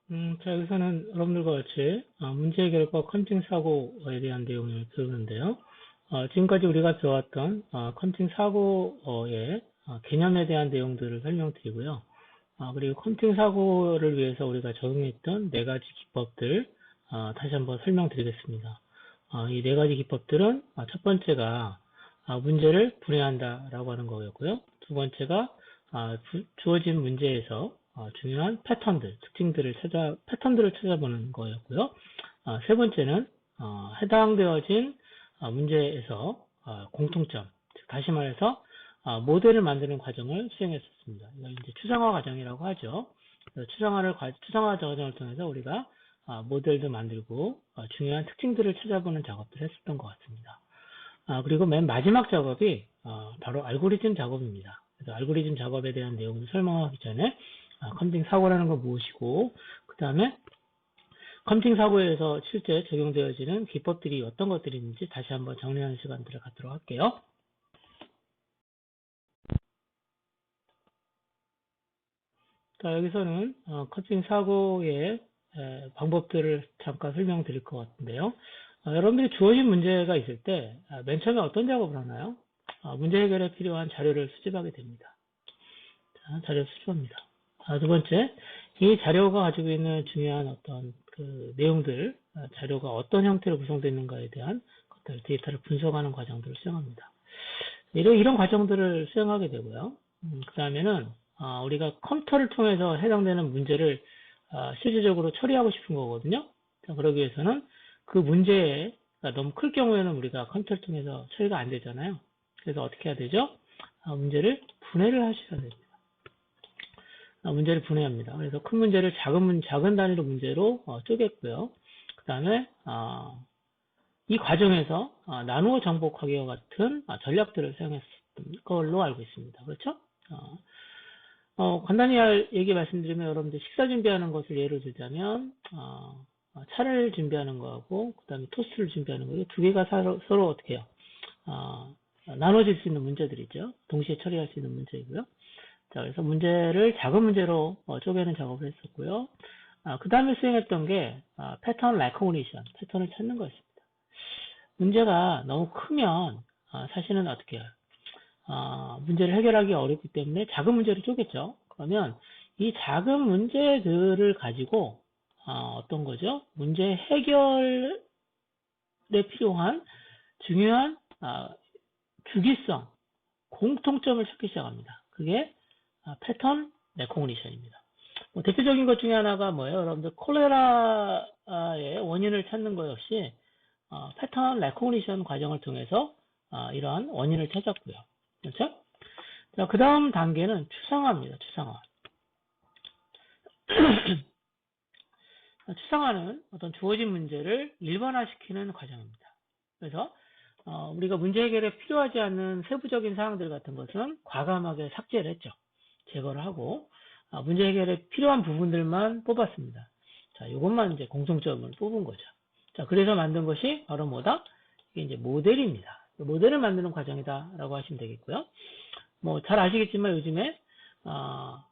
자, 여기서는 여러분들과 같이 문제 해결과 컴퓨팅 사고에 대한 내용을 배우는데요. 지금까지 우리가 배웠던 컴퓨팅 사고의 개념에 대한 내용들을 설명드리고요. 그리고 컴퓨팅 사고를 위해서 우리가 적용했던 네 가지 기법들 다시 한번 설명드리겠습니다. 이 네 가지 기법들은 첫 번째가 문제를 분해한다라고 하는 거였고요. 두 번째가 주어진 문제에서 중요한 패턴들, 특징들을 패턴들을 찾아보는 거였고요. 세 번째는 해당되어진 문제에서 공통점, 즉 다시 말해서 모델을 만드는 과정을 수행했었습니다. 이걸 이제 추상화 과정이라고 하죠. 추상화 과정을 통해서 우리가 모델도 만들고 중요한 특징들을 찾아보는 작업들을 했었던 것 같습니다. 그리고 맨 마지막 작업이 바로 알고리즘 작업입니다. 그래서 알고리즘 작업에 대한 내용을 설명하기 전에 컴퓨팅 사고라는 건 무엇이고, 그 다음에 컴퓨팅 사고에서 실제 적용되어지는 기법들이 어떤 것들이 있는지 다시 한번 정리하는 시간들을 갖도록 할게요. 자, 여기서는 컴퓨팅 사고의 방법들을 잠깐 설명드릴 것 같은데요. 여러분들이 주어진 문제가 있을 때 맨 처음에 어떤 작업을 하나요? 문제 해결에 필요한 자료를 수집하게 됩니다. 자, 자료 수집합니다. 두 번째, 이 자료가 가지고 있는 중요한 어떤 그 내용들, 자료가 어떤 형태로 구성되어 있는가에 대한 것들, 데이터를 분석하는 과정들을 수행합니다. 이런 과정들을 수행하게 되고요. 그 다음에는 우리가 컴퓨터를 통해서 해당되는 문제를 실질적으로 처리하고 싶은 거거든요. 자, 그러기 위해서는 그 문제가 너무 클 경우에는 우리가 컴퓨터를 통해서 처리가 안 되잖아요. 그래서 어떻게 해야 되죠? 문제를 분해를 하셔야 됩니다. 문제를 분해합니다. 그래서 큰 문제를 작은 단위로 문제로 쪼갰고요. 그 다음에 이 과정에서 나누어 정복하기와 같은 전략들을 사용했던 걸로 알고 있습니다. 그렇죠? 간단히 얘기 말씀드리면 여러분들 식사 준비하는 것을 예로 들자면 차를 준비하는 거하고 그 다음에 토스트를 준비하는 거, 두 개가 서로 어떻게 해요? 나눠질 수 있는 문제들이죠. 동시에 처리할 수 있는 문제이고요. 자, 그래서 문제를 작은 문제로 쪼개는 작업을 했었고요. 그 다음에 수행했던 게 패턴 레코그니션, 패턴을 찾는 거였습니다. 문제가 너무 크면 사실은 어떻게 해요? 문제를 해결하기 어렵기 때문에 작은 문제로 쪼갰죠. 그러면 이 작은 문제들을 가지고 어떤 거죠? 문제 해결에 필요한 중요한 주기성, 공통점을 찾기 시작합니다. 그게 패턴 레코그니션입니다. 대표적인 것 중에 하나가 뭐예요? 여러분들 콜레라의 원인을 찾는 것 역시 패턴 레코그니션 과정을 통해서 이러한 원인을 찾았고요. 그렇죠? 자, 그 다음 단계는 추상화입니다. 추상화. 추상화는 어떤 주어진 문제를 일반화시키는 과정입니다. 그래서 우리가 문제 해결에 필요하지 않는 세부적인 사항들 같은 것은 과감하게 삭제를 했죠. 제거를 하고 문제 해결에 필요한 부분들만 뽑았습니다. 자, 이것만 이제 공통점을 뽑은 거죠. 자, 그래서 만든 것이 바로 뭐다? 이게 이제 모델입니다. 모델을 만드는 과정이다라고 하시면 되겠고요. 뭐 잘 아시겠지만 요즘에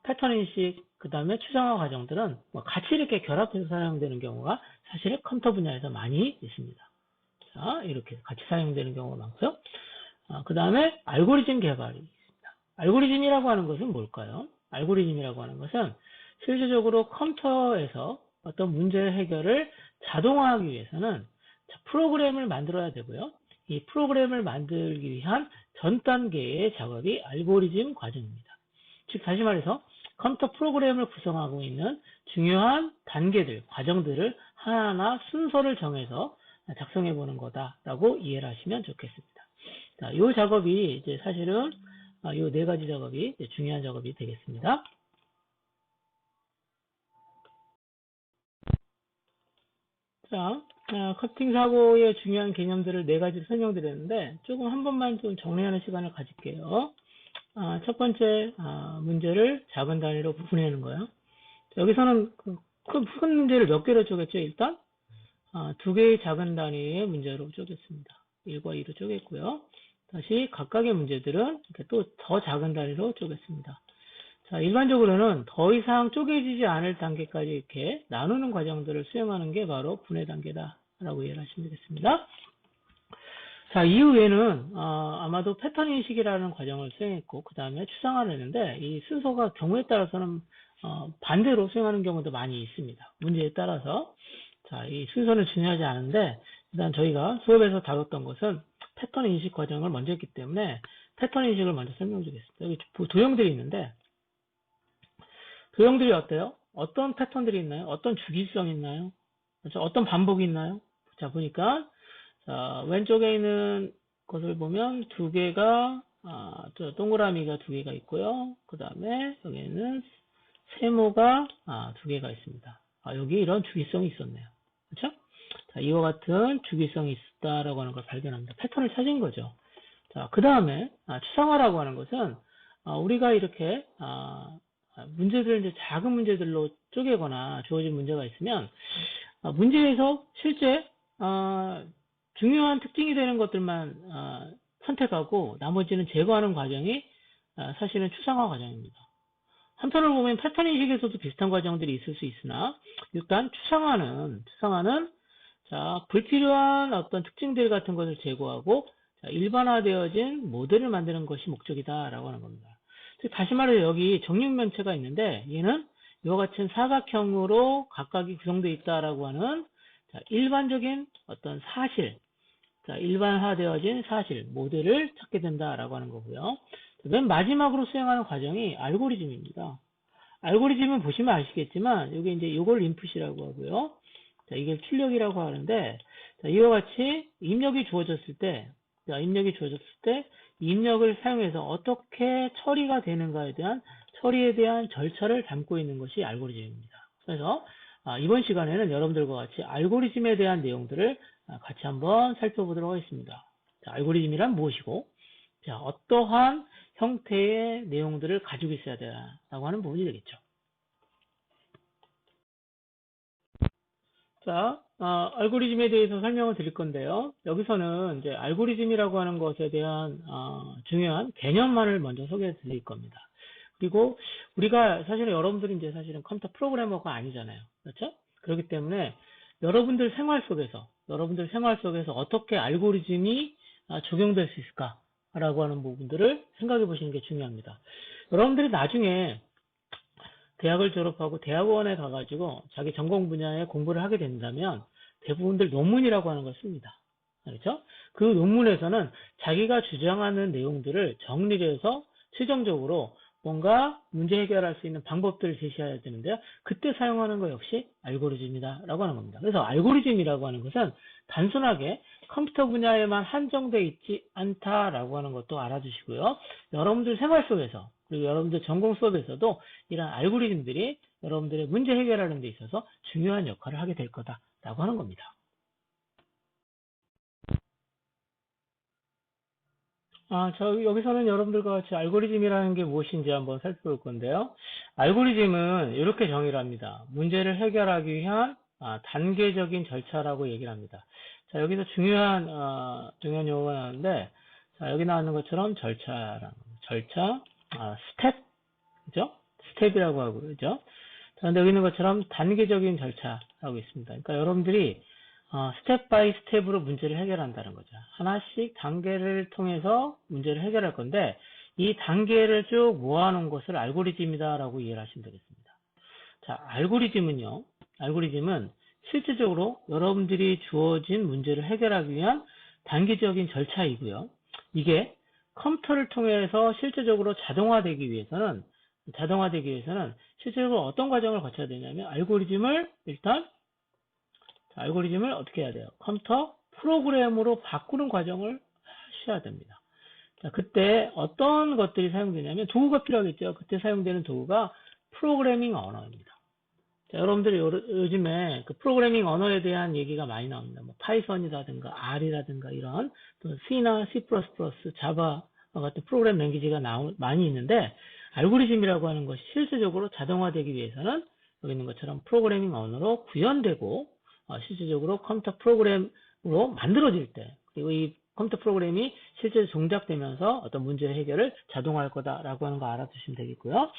패턴 인식 그 다음에 추상화 과정들은 같이 이렇게 결합해서 사용되는 경우가 사실은 컴퓨터 분야에서 많이 있습니다. 자, 이렇게 같이 사용되는 경우가 많고요. 그 다음에 알고리즘 개발이 있습니다. 알고리즘이라고 하는 것은 뭘까요? 알고리즘이라고 하는 것은 실질적으로 컴퓨터에서 어떤 문제 해결을 자동화하기 위해서는 프로그램을 만들어야 되고요. 이 프로그램을 만들기 위한 전 단계의 작업이 알고리즘 과정입니다. 즉 다시 말해서 컴퓨터 프로그램을 구성하고 있는 중요한 단계들, 과정들을 하나하나 순서를 정해서 작성해 보는 거다라고 이해를 하시면 좋겠습니다. 자, 이 작업이 이제 사실은 이 네 가지 작업이 중요한 작업이 되겠습니다. 자, 커팅 사고의 중요한 개념들을 네 가지를 설명드렸는데 조금 한 번만 좀 정리하는 시간을 가질게요. 첫 번째 문제를 작은 단위로 분해하는 거예요. 여기서는 큰 문제를 몇 개로 쪼갰죠? 일단 두 개의 작은 단위의 문제로 쪼갰습니다. 1과 2로 쪼갰고요. 다시 각각의 문제들은 또 더 작은 단위로 쪼갰습니다. 자, 일반적으로는 더 이상 쪼개지지 않을 단계까지 이렇게 나누는 과정들을 수행하는 게 바로 분해 단계다라고 이해를 하시면 되겠습니다. 자, 이후에는 아마도 패턴 인식이라는 과정을 수행했고 그 다음에 추상화를 했는데 이 순서가 경우에 따라서는 반대로 수행하는 경우도 많이 있습니다. 문제에 따라서. 자, 이 순서는 중요하지 않은데 일단 저희가 수업에서 다뤘던 것은 패턴 인식 과정을 먼저 했기 때문에 패턴 인식을 먼저 설명드리겠습니다. 여기 도형들이 있는데 도형들이 어때요? 어떤 패턴들이 있나요? 어떤 주기성이 있나요? 그렇죠? 어떤 반복이 있나요? 자, 보니까 자, 왼쪽에 있는 것을 보면 두 개가 동그라미가 두 개가 있고요. 그 다음에 여기에는 세모가 두 개가 있습니다. 여기 이런 주기성이 있었네요. 그렇죠? 자, 이와 같은 주기성이 있다라고 하는 걸 발견합니다. 패턴을 찾은 거죠. 자, 그 다음에 추상화라고 하는 것은 우리가 이렇게 문제들을 이제 작은 문제들로 쪼개거나 주어진 문제가 있으면 문제에서 실제 중요한 특징이 되는 것들만 선택하고 나머지는 제거하는 과정이 사실은 추상화 과정입니다. 한편으로 보면 패턴 인식에서도 비슷한 과정들이 있을 수 있으나 일단 추상화는 자, 불필요한 어떤 특징들 같은 것을 제거하고 자, 일반화되어진 모델을 만드는 것이 목적이다라고 하는 겁니다. 다시 말해 여기 정육면체가 있는데 얘는 이와 같은 사각형으로 각각이 구성되어 있다라고 하는 자, 일반적인 어떤 사실, 자, 일반화되어진 사실, 모델을 찾게 된다라고 하는 거고요. 맨 마지막으로 수행하는 과정이 알고리즘입니다. 알고리즘은 보시면 아시겠지만 여기 이제 이걸 인풋이라고 하고요. 자, 이게 출력이라고 하는데 자, 이와 같이 입력이 주어졌을 때 입력을 사용해서 어떻게 처리가 되는가에 대한 처리에 대한 절차를 담고 있는 것이 알고리즘입니다. 그래서 이번 시간에는 여러분들과 같이 알고리즘에 대한 내용들을 같이 한번 살펴보도록 하겠습니다. 자, 알고리즘이란 무엇이고 자, 어떠한 형태의 내용들을 가지고 있어야 되라고 하는 부분이 되겠죠. 자, 알고리즘에 대해서 설명을 드릴 건데요. 여기서는 이제 알고리즘이라고 하는 것에 대한 중요한 개념만을 먼저 소개해 드릴 겁니다. 그리고 우리가 사실은 여러분들이 이제 사실은 컴퓨터 프로그래머가 아니잖아요. 그렇죠? 그렇기 때문에 여러분들 생활 속에서 어떻게 알고리즘이 적용될 수 있을까라고 하는 부분들을 생각해 보시는 게 중요합니다. 여러분들이 나중에 대학을 졸업하고 대학원에 가가지고 자기 전공 분야에 공부를 하게 된다면 대부분들 논문이라고 하는 걸 씁니다. 그렇죠? 그 논문에서는 자기가 주장하는 내용들을 정리해서 최종적으로 뭔가 문제 해결할 수 있는 방법들을 제시해야 되는데요. 그때 사용하는 거 역시 알고리즘이다라고 하는 겁니다. 그래서 알고리즘이라고 하는 것은 단순하게 컴퓨터 분야에만 한정되어 있지 않다라고 하는 것도 알아주시고요. 여러분들 생활 속에서 그리고 여러분들 전공 수업에서도 이런 알고리즘들이 여러분들의 문제 해결하는 데 있어서 중요한 역할을 하게 될 거다라고 하는 겁니다. 여기서는 여러분들과 같이 알고리즘이라는 게 무엇인지 한번 살펴볼 건데요. 알고리즘은 이렇게 정의를 합니다. 문제를 해결하기 위한 단계적인 절차라고 얘기를 합니다. 자, 여기서 중요한 용어가 나오는데, 자, 여기 나오는 것처럼 절차, 스텝, 그죠? 스텝이라고 하고, 그죠? 자, 근데 여기 있는 것처럼 단계적인 절차라고 있습니다. 그러니까 여러분들이 스텝 바이 스텝으로 문제를 해결한다는 거죠. 하나씩 단계를 통해서 문제를 해결할 건데 이 단계를 쭉 모아놓은 것을 알고리즘이다라고 이해를 하시면 되겠습니다. 자, 알고리즘은 실질적으로 여러분들이 주어진 문제를 해결하기 위한 단계적인 절차이고요. 이게 컴퓨터를 통해서 실질적으로 자동화되기 위해서는 실질적으로 어떤 과정을 거쳐야 되냐면 알고리즘을 어떻게 해야 돼요? 컴퓨터 프로그램으로 바꾸는 과정을 하셔야 됩니다. 자, 그때 어떤 것들이 사용되냐면 도구가 필요하겠죠. 그때 사용되는 도구가 프로그래밍 언어입니다. 자, 여러분들이 요즘에 그 프로그래밍 언어에 대한 얘기가 많이 나옵니다. 뭐 파이썬이라든가 R이라든가 이런 또 C나 C++, 자바 같은 프로그램 랭귀지가 많이 있는데 알고리즘이라고 하는 것이 실질적으로 자동화되기 위해서는 여기 있는 것처럼 프로그래밍 언어로 구현되고 실질적으로 컴퓨터 프로그램으로 만들어질 때 그리고 이 컴퓨터 프로그램이 실제 동작되면서 어떤 문제 해결을 자동화할 거다라고 하는 거 알아두시면 되겠고요.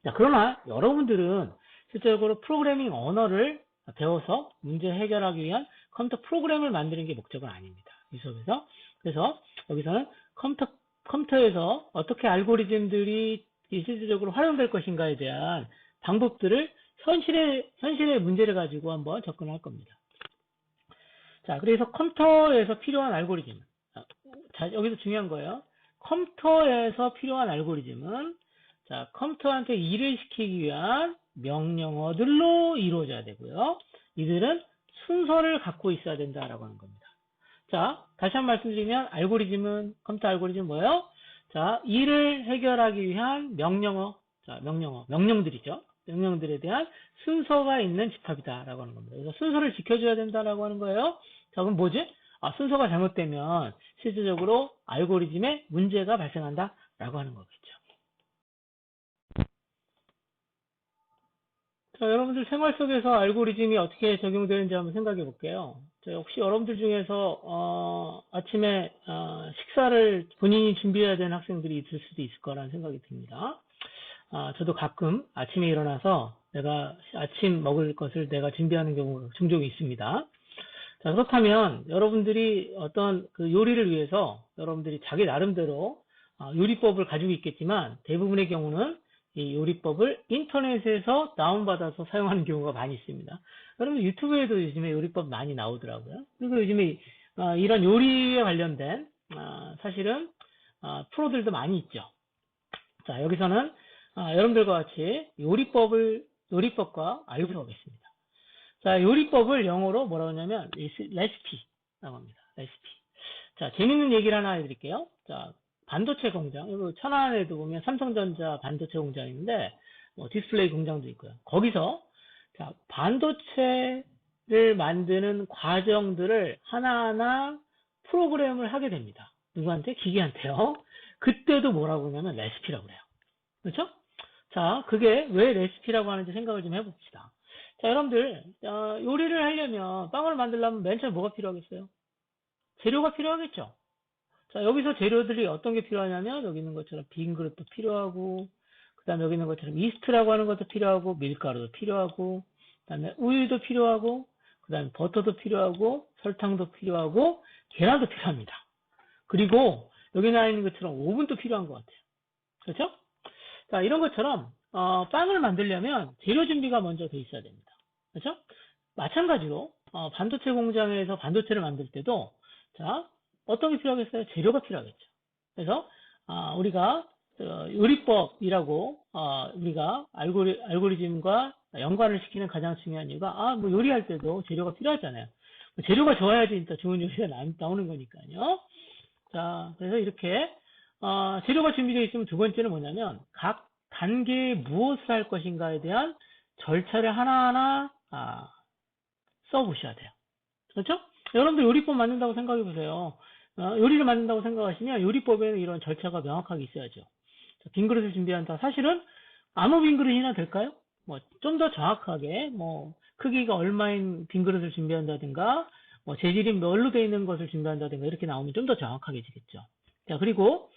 자, 그러나 여러분들은 실질적으로 프로그래밍 언어를 배워서 문제 해결하기 위한 컴퓨터 프로그램을 만드는 게 목적은 아닙니다. 이 수업에서. 그래서 여기서는 컴퓨터에서 어떻게 알고리즘들이 실질적으로 활용될 것인가에 대한 방법들을 현실의 문제를 가지고 한번 접근할 겁니다. 자, 그래서 컴퓨터에서 필요한 알고리즘. 자, 여기서 중요한 거예요. 컴퓨터에서 필요한 알고리즘은 자, 컴퓨터한테 일을 시키기 위한 명령어들로 이루어져야 되고요. 이들은 순서를 갖고 있어야 된다라고 하는 겁니다. 자, 다시 한번 말씀드리면 컴퓨터 알고리즘은 뭐예요? 자, 일을 해결하기 위한 명령들이죠. 명령들에 대한 순서가 있는 집합이다라고 하는 겁니다. 그래서 순서를 지켜줘야 된다라고 하는 거예요. 자, 그럼 뭐지? 순서가 잘못되면 실질적으로 알고리즘에 문제가 발생한다라고 하는 거겠죠. 자, 여러분들 생활 속에서 알고리즘이 어떻게 적용되는지 한번 생각해 볼게요. 자, 혹시 여러분들 중에서 아침에 식사를 본인이 준비해야 되는 학생들이 있을 수도 있을 거라는 생각이 듭니다. 저도 가끔 아침에 일어나서 내가 아침 먹을 것을 내가 준비하는 경우가 종종 있습니다. 자, 그렇다면 여러분들이 어떤 그 요리를 위해서 여러분들이 자기 나름대로 요리법을 가지고 있겠지만 대부분의 경우는 이 요리법을 인터넷에서 다운받아서 사용하는 경우가 많이 있습니다. 여러분 유튜브에도 요즘에 요리법 많이 나오더라고요. 그리고 요즘에 이런 요리에 관련된 사실은 프로들도 많이 있죠. 자, 여기서는 여러분들과 같이 요리법과 알고리즘이 있습니다. 자, 요리법을 영어로 뭐라고 하냐면 레시피라고 합니다. 레시피. 자, 재밌는 얘기를 하나 해드릴게요. 자, 반도체 공장, 이거 천안에도 보면 삼성전자 반도체 공장이 있는데 디스플레이 공장도 있고요. 거기서 자, 반도체를 만드는 과정들을 하나하나 프로그램을 하게 됩니다. 누구한테? 기계한테요. 그때도 뭐라고 하냐면 레시피라고 그래요. 그렇죠? 자, 그게 왜 레시피라고 하는지 생각을 좀 해봅시다. 자, 여러분들 요리를 하려면 빵을 만들려면 맨 처음에 뭐가 필요하겠어요? 재료가 필요하겠죠. 자, 여기서 재료들이 어떤 게 필요하냐면 여기 있는 것처럼 빈 그릇도 필요하고 그 다음에 여기 있는 것처럼 이스트라고 하는 것도 필요하고 밀가루도 필요하고 그 다음에 우유도 필요하고 그 다음에 버터도 필요하고 설탕도 필요하고 계란도 필요합니다. 그리고 여기 나와 있는 것처럼 오븐도 필요한 것 같아요. 그렇죠? 자, 이런 것처럼 빵을 만들려면 재료 준비가 먼저 돼 있어야 됩니다. 그렇죠? 마찬가지로 반도체 공장에서 반도체를 만들 때도 자, 어떤 게 필요하겠어요? 재료가 필요하겠죠. 그래서 우리가 요리법이라고 우리가 알고리즘과 연관을 시키는 가장 중요한 이유가 뭐 요리할 때도 재료가 필요하잖아요. 재료가 좋아야지 일단 좋은 요리가 나오는 거니까요. 자, 그래서 이렇게 재료가 준비되어 있으면 두 번째는 뭐냐면 각 단계에 무엇을 할 것인가에 대한 절차를 하나하나 써보셔야 돼요. 그렇죠? 여러분들 요리법 만든다고 생각해 보세요. 요리를 만든다고 생각하시면 요리법에는 이런 절차가 명확하게 있어야죠. 빈 그릇을 준비한다. 사실은 아무 빈 그릇이나 될까요? 뭐 좀 더 정확하게 뭐 크기가 얼마인 빈 그릇을 준비한다든가 뭐 재질이 뭘로 되어 있는 것을 준비한다든가 이렇게 나오면 좀 더 정확하게지겠죠. 자, 그리고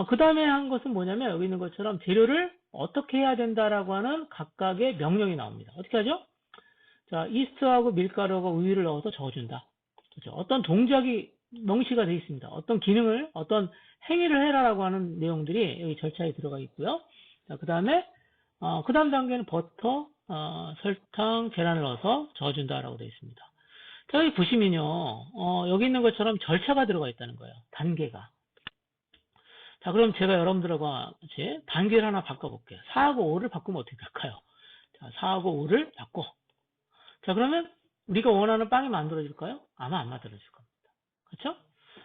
그 다음에 한 것은 뭐냐면 여기 있는 것처럼 재료를 어떻게 해야 된다라고 하는 각각의 명령이 나옵니다. 어떻게 하죠? 자, 이스트하고 밀가루하고 우유를 넣어서 저어준다. 그렇죠? 어떤 동작이 명시가 되어 있습니다. 어떤 기능을, 어떤 행위를 해라라고 하는 내용들이 여기 절차에 들어가 있고요. 자, 그 다음에, 그 다음 단계는 버터, 설탕, 계란을 넣어서 저어준다라고 되어 있습니다. 자, 여기 보시면요, 여기 있는 것처럼 절차가 들어가 있다는 거예요. 단계가. 자, 그럼 제가 여러분들하고 같이 단계를 하나 바꿔볼게요. 4하고 5를 바꾸면 어떻게 될까요? 자, 4하고 5를 바꿔. 자, 그러면 우리가 원하는 빵이 만들어질까요? 아마 안 만들어질 겁니다. 그렇죠?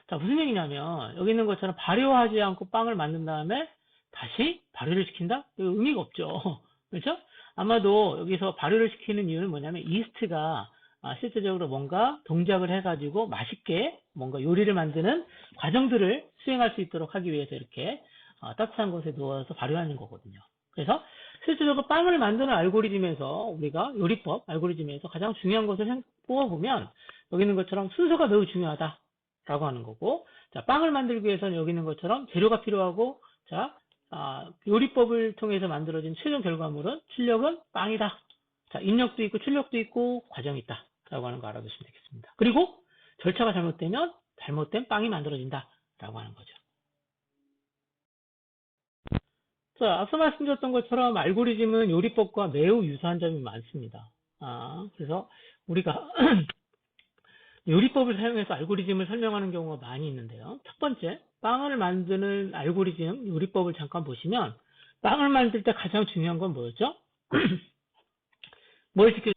자, 무슨 얘기냐면 여기 있는 것처럼 발효하지 않고 빵을 만든 다음에 다시 발효를 시킨다? 의미가 없죠. 그렇죠? 아마도 여기서 발효를 시키는 이유는 뭐냐면 이스트가 실제적으로 뭔가 동작을 해가지고 맛있게 뭔가 요리를 만드는 과정들을 수행할 수 있도록 하기 위해서 이렇게 따뜻한 곳에 누워서 발효하는 거거든요. 그래서 실제적으로 빵을 만드는 알고리즘에서 우리가 요리법 알고리즘에서 가장 중요한 것을 뽑아보면 여기 있는 것처럼 순서가 매우 중요하다라고 하는 거고, 자, 빵을 만들기 위해서는 여기 있는 것처럼 재료가 필요하고, 자, 요리법을 통해서 만들어진 최종 결과물은 출력은 빵이다. 자, 입력도 있고 출력도 있고 과정이 있다. 라고 하는 거 알아두시면 되겠습니다. 그리고 절차가 잘못되면 잘못된 빵이 만들어진다. 라고 하는 거죠. 자, 앞서 말씀드렸던 것처럼 알고리즘은 요리법과 매우 유사한 점이 많습니다. 그래서 우리가 요리법을 사용해서 알고리즘을 설명하는 경우가 많이 있는데요. 첫 번째, 빵을 만드는 알고리즘, 요리법을 잠깐 보시면 빵을 만들 때 가장 중요한 건 뭐였죠? 뭘 지켜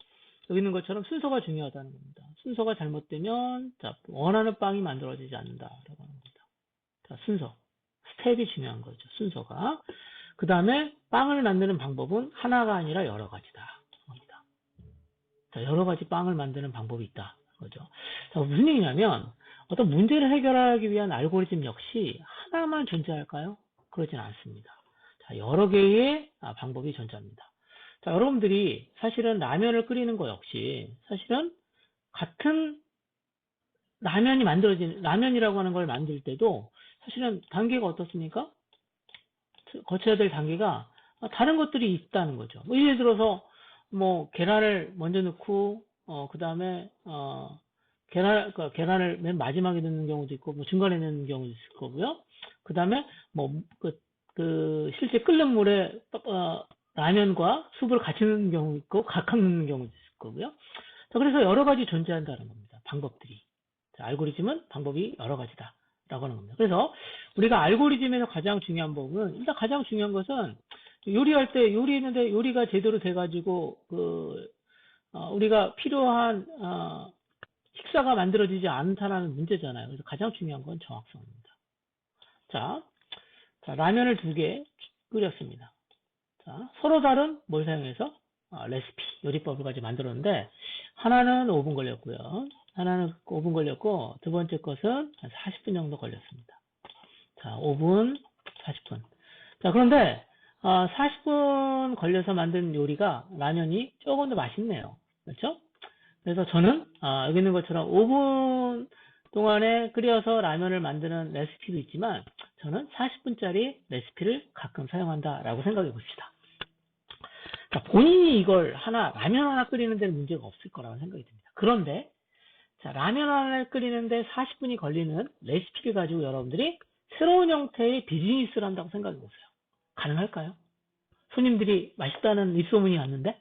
여기 있는 것처럼 순서가 중요하다는 겁니다. 순서가 잘못되면 원하는 빵이 만들어지지 않는다라고 하는 겁니다. 자, 순서, 스텝이 중요한 거죠. 순서가. 그 다음에 빵을 만드는 방법은 하나가 아니라 여러 가지다. 자, 여러 가지 빵을 만드는 방법이 있다. 그죠? 자, 무슨 얘기냐면 어떤 문제를 해결하기 위한 알고리즘 역시 하나만 존재할까요? 그러진 않습니다. 자, 여러 개의 방법이 존재합니다. 자, 여러분들이 사실은 라면을 끓이는 거 역시 사실은 같은 라면이라고 하는 걸 만들 때도 사실은 단계가 어떻습니까? 거쳐야 될 단계가 다른 것들이 있다는 거죠. 뭐 예를 들어서 계란을 먼저 넣고 그 다음에 계란을 맨 마지막에 넣는 경우도 있고 중간에 넣는 경우도 있을 거고요. 그 다음에 실제 끓는 물에 라면과 숲을 같이 넣는 경우 있고 각각 넣는 경우도 있을 거고요. 자, 그래서 여러 가지 존재한다는 겁니다. 방법들이. 자, 알고리즘은 방법이 여러 가지다. 라고 하는 겁니다. 그래서 우리가 알고리즘에서 가장 중요한 부분은 일단 가장 중요한 것은 요리할 때 요리했는데 요리가 제대로 돼가지고 우리가 필요한 식사가 만들어지지 않다는 문제잖아요. 그래서 가장 중요한 건 정확성입니다. 자, 라면을 2개 끓였습니다. 자, 서로 다른 뭘 사용해서 레시피, 요리법을 가지고 만들었는데 하나는 5분 걸렸고요. 하나는 5분 걸렸고 두 번째 것은 한 40분 정도 걸렸습니다. 자, 5분, 40분. 자, 그런데 40분 걸려서 만든 요리가 라면이 조금 더 맛있네요. 그렇죠? 그래서 저는 여기 있는 것처럼 5분 동안에 끓여서 라면을 만드는 레시피도 있지만 저는 40분짜리 레시피를 가끔 사용한다라고 생각해 봅시다. 자, 본인이 이걸 라면 하나 끓이는 데는 문제가 없을 거라고 생각이 듭니다. 그런데 자, 라면 하나를 끓이는데 40분이 걸리는 레시피를 가지고 여러분들이 새로운 형태의 비즈니스를 한다고 생각해 보세요. 가능할까요? 손님들이 맛있다는 입소문이 왔는데?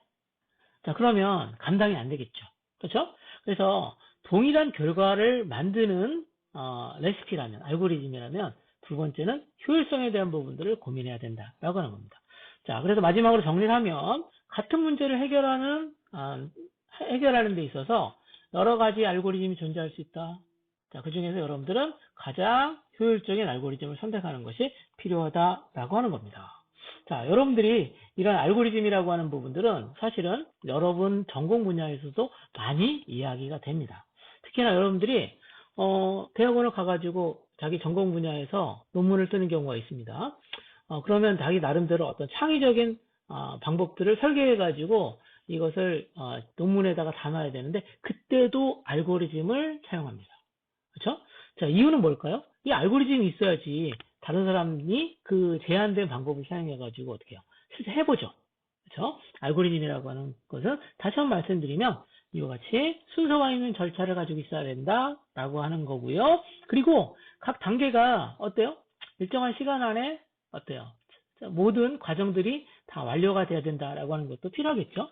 자, 그러면 감당이 안 되겠죠. 그렇죠? 그래서 동일한 결과를 만드는 레시피라면, 알고리즘이라면 두 번째는 효율성에 대한 부분들을 고민해야 된다라고 하는 겁니다. 자, 그래서 마지막으로 정리를 하면 같은 문제를 해결하는 데 있어서 여러 가지 알고리즘이 존재할 수 있다. 자, 그 중에서 여러분들은 가장 효율적인 알고리즘을 선택하는 것이 필요하다라고 하는 겁니다. 자, 여러분들이 이런 알고리즘이라고 하는 부분들은 사실은 여러분 전공 분야에서도 많이 이야기가 됩니다. 특히나 여러분들이 대학원을 가가지고 자기 전공 분야에서 논문을 쓰는 경우가 있습니다. 그러면 자기 나름대로 어떤 창의적인 방법들을 설계해가지고 이것을 논문에다가 담아야 되는데 그때도 알고리즘을 사용합니다. 그렇죠? 자, 이유는 뭘까요? 이 알고리즘이 있어야지 다른 사람이 그 제한된 방법을 사용해가지고 어떻게 해요? 실제 해보죠. 그렇죠? 알고리즘이라고 하는 것은 다시 한번 말씀드리면 이와 같이 순서가 있는 절차를 가지고 있어야 된다라고 하는 거고요. 그리고 각 단계가 어때요? 일정한 시간 안에 어때요? 모든 과정들이 다 완료가 돼야 된다라고 하는 것도 필요하겠죠?